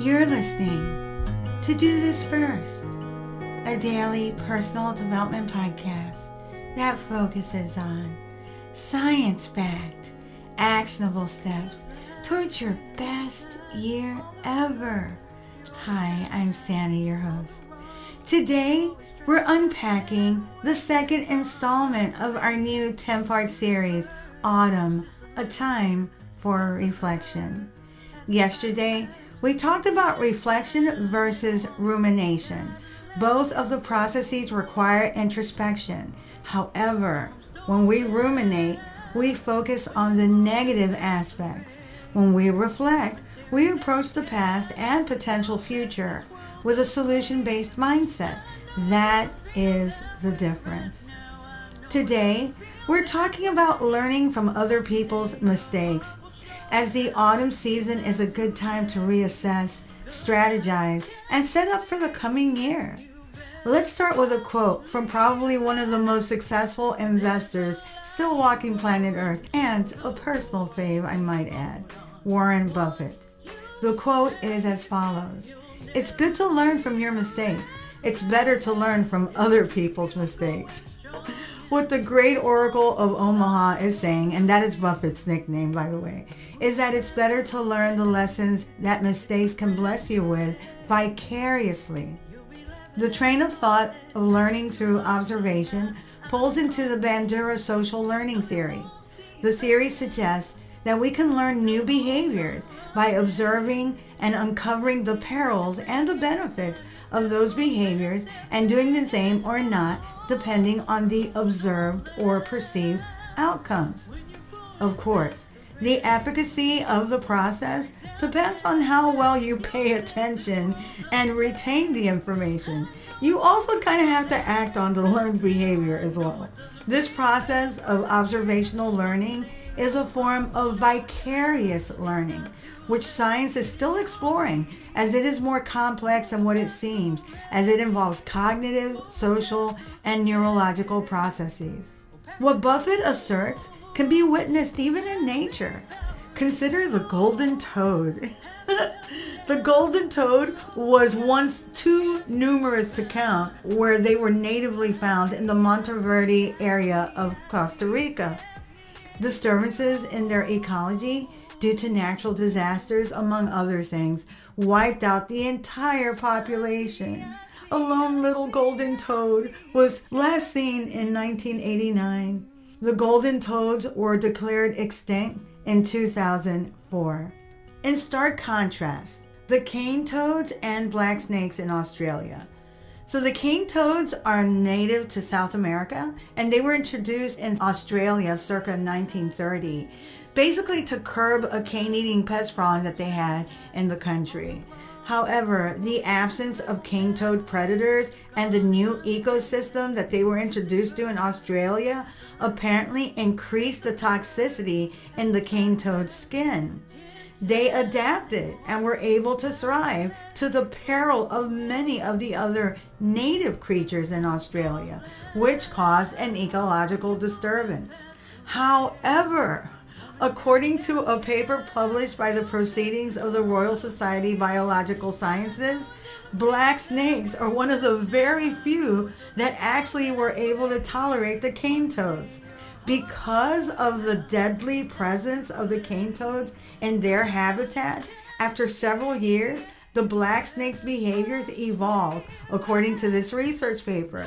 You're listening to Do This First, a daily personal development podcast that focuses on science-backed, actionable steps towards your best year ever. Hi, I'm Sandy, your host. Today, we're unpacking the second installment of our new 10-part series, Autumn, a Time for Reflection. Yesterday, we talked about reflection versus rumination. Both of the processes require introspection. However, when we ruminate, we focus on the negative aspects. When we reflect, we approach the past and potential future with a solution-based mindset. That is the difference. Today, we're talking about learning from other people's mistakes. As the autumn season is a good time to reassess, strategize, and set up for the coming year. Let's start with a quote from probably one of the most successful investors still walking planet Earth, and a personal fave, I might add, Warren Buffett. The quote is as follows: "It's good to learn from your mistakes. It's better to learn from other people's mistakes." What the great Oracle of Omaha is saying, and that is Buffett's nickname, by the way, is that it's better to learn the lessons that mistakes can bless you with vicariously. The train of thought of learning through observation falls into the Bandura social learning theory. The theory suggests that we can learn new behaviors by observing and uncovering the perils and the benefits of those behaviors and doing the same or not, depending on the observed or perceived outcomes. Of course, the efficacy of the process depends on how well you pay attention and retain the information. You also kind of have to act on the learned behavior as well. This process of observational learning is a form of vicarious learning, which science is still exploring, as it is more complex than what it seems, as it involves cognitive, social, and neurological processes. What Buffett asserts can be witnessed even in nature. Consider the golden toad. The golden toad was once too numerous to count where they were natively found in the Monteverde area of Costa Rica. Disturbances in their ecology due to natural disasters, among other things, wiped out the entire population. A lone little golden toad was last seen in 1989. The golden toads were declared extinct in 2004. In stark contrast, the cane toads and black snakes in Australia. So the cane toads are native to South America, and they were introduced in Australia circa 1930, basically to curb a cane-eating pest problem that they had in the country. However, the absence of cane toad predators and the new ecosystem that they were introduced to in Australia apparently increased the toxicity in the cane toad's skin. They adapted and were able to thrive to the peril of many of the other native creatures in Australia, which caused an ecological disturbance. However, according to a paper published by the Proceedings of the Royal Society of Biological Sciences, black snakes are one of the very few that actually were able to tolerate the cane toads. Because of the deadly presence of the cane toads in their habitat, after several years, the black snake's behaviors evolved, according to this research paper.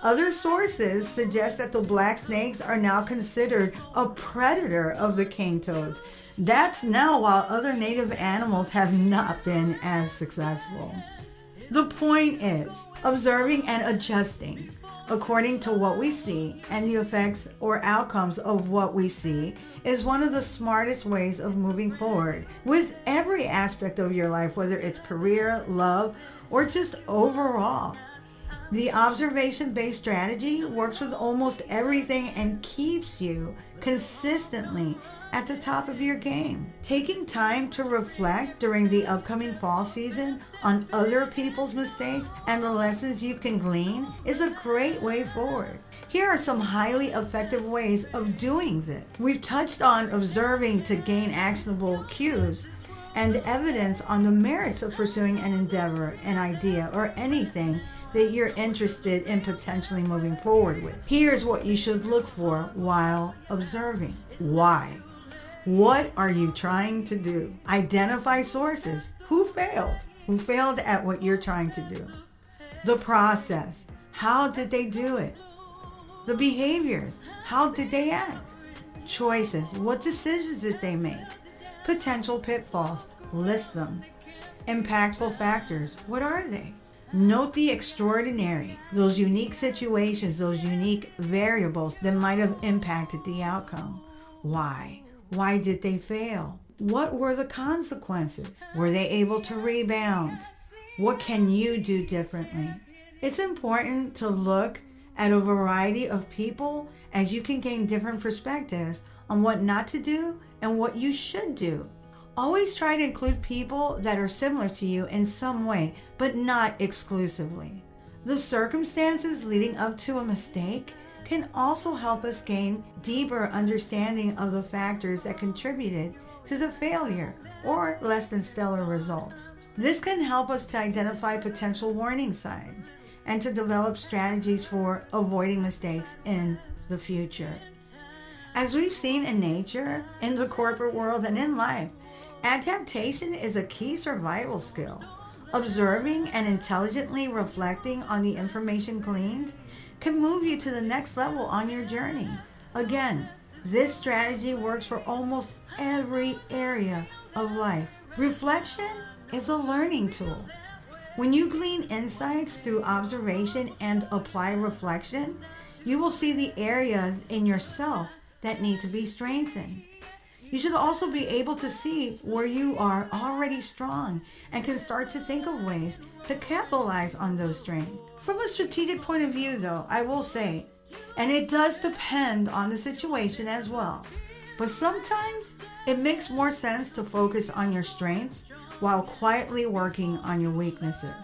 Other sources suggest that the black snakes are now considered a predator of the cane toads. That's now while other native animals have not been as successful. The point is observing and adjusting according to what we see, and the effects or outcomes of what we see is one of the smartest ways of moving forward with every aspect of your life, whether it's career, love, or just overall. The observation-based strategy works with almost everything and keeps you consistently at the top of your game. Taking time to reflect during the upcoming fall season on other people's mistakes and the lessons you can glean is a great way forward. Here are some highly effective ways of doing this. We've touched on observing to gain actionable cues, and evidence on the merits of pursuing an endeavor, an idea, or anything that you're interested in potentially moving forward with. Here's what you should look for while observing. Why? What are you trying to do? Identify sources. Who failed? Who failed at what you're trying to do? The process. How did they do it? The behaviors. How did they act? Choices. What decisions did they make? Potential pitfalls. List them. Impactful factors. What are they? Note the extraordinary, those unique situations, those unique variables that might have impacted the outcome. Why? Why did they fail? What were the consequences? Were they able to rebound? What can you do differently? It's important to look at a variety of people, as you can gain different perspectives on what not to do and what you should do. Always try to include people that are similar to you in some way, but not exclusively. The circumstances leading up to a mistake can also help us gain deeper understanding of the factors that contributed to the failure or less than stellar results. This can help us to identify potential warning signs and to develop strategies for avoiding mistakes in the future. As we've seen in nature, in the corporate world, and in life, adaptation is a key survival skill. Observing and intelligently reflecting on the information gleaned can move you to the next level on your journey. Again, this strategy works for almost every area of life. Reflection is a learning tool. When you glean insights through observation and apply reflection, you will see the areas in yourself that need to be strengthened. You should also be able to see where you are already strong and can start to think of ways to capitalize on those strengths. From a strategic point of view, though, I will say, and it does depend on the situation as well, but sometimes it makes more sense to focus on your strengths while quietly working on your weaknesses.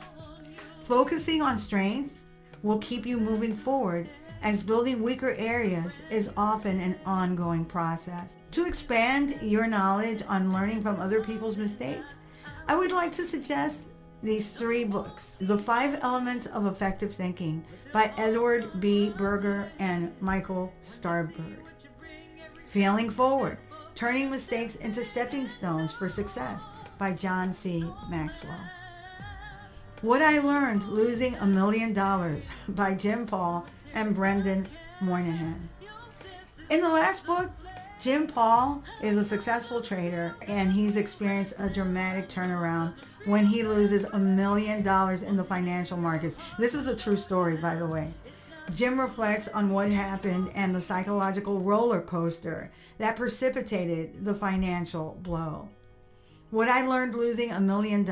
Focusing on strengths will keep you moving forward, as building weaker areas is often an ongoing process. To expand your knowledge on learning from other people's mistakes, I would like to suggest these 3 books: The 5 Elements of Effective Thinking by Edward B. Berger and Michael Starboard. Failing Forward, Turning Mistakes into Stepping Stones for Success by John C. Maxwell. What I Learned Losing $1 Million by Jim Paul and Brendan Moynihan. In the last book, Jim Paul is a successful trader, and he's experienced a dramatic turnaround when he loses $1 million in the financial markets. This is a true story, by the way. Jim reflects on what happened and the psychological roller coaster that precipitated the financial blow. What I Learned Losing $1 Million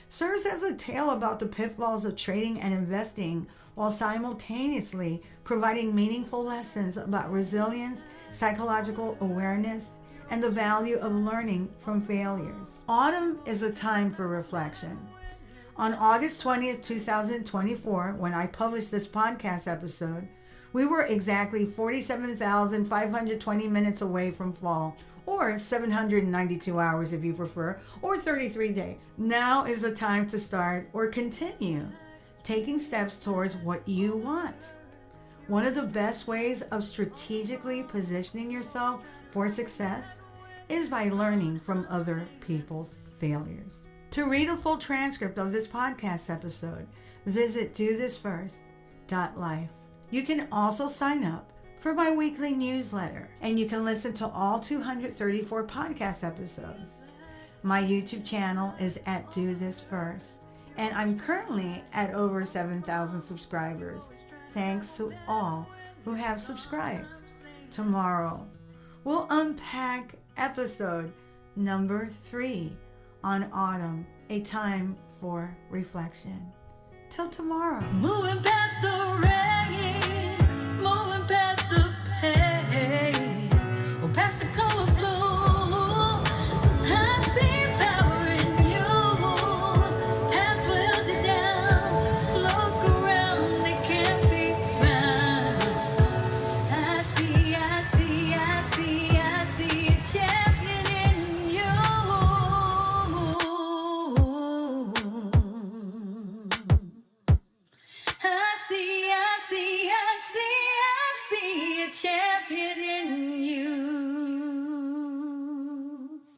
serves as a tale about the pitfalls of trading and investing, while simultaneously providing meaningful lessons about resilience, psychological awareness, and the value of learning from failures. Autumn is a time for reflection. On August 20th, 2024, when I published this podcast episode, we were exactly 47,520 minutes away from fall, or 792 hours if you prefer, or 33 days. Now is the time to start or continue taking steps towards what you want. One of the best ways of strategically positioning yourself for success is by learning from other people's failures. To read a full transcript of this podcast episode, visit dothisfirst.life. You can also sign up for my weekly newsletter, and you can listen to all 234 podcast episodes. My YouTube channel is at Do This First, and I'm currently at over 7,000 subscribers. Thanks to all who have subscribed. Tomorrow, we'll unpack episode number 3 on autumn, a time for reflection. Till tomorrow. Moving past the rain.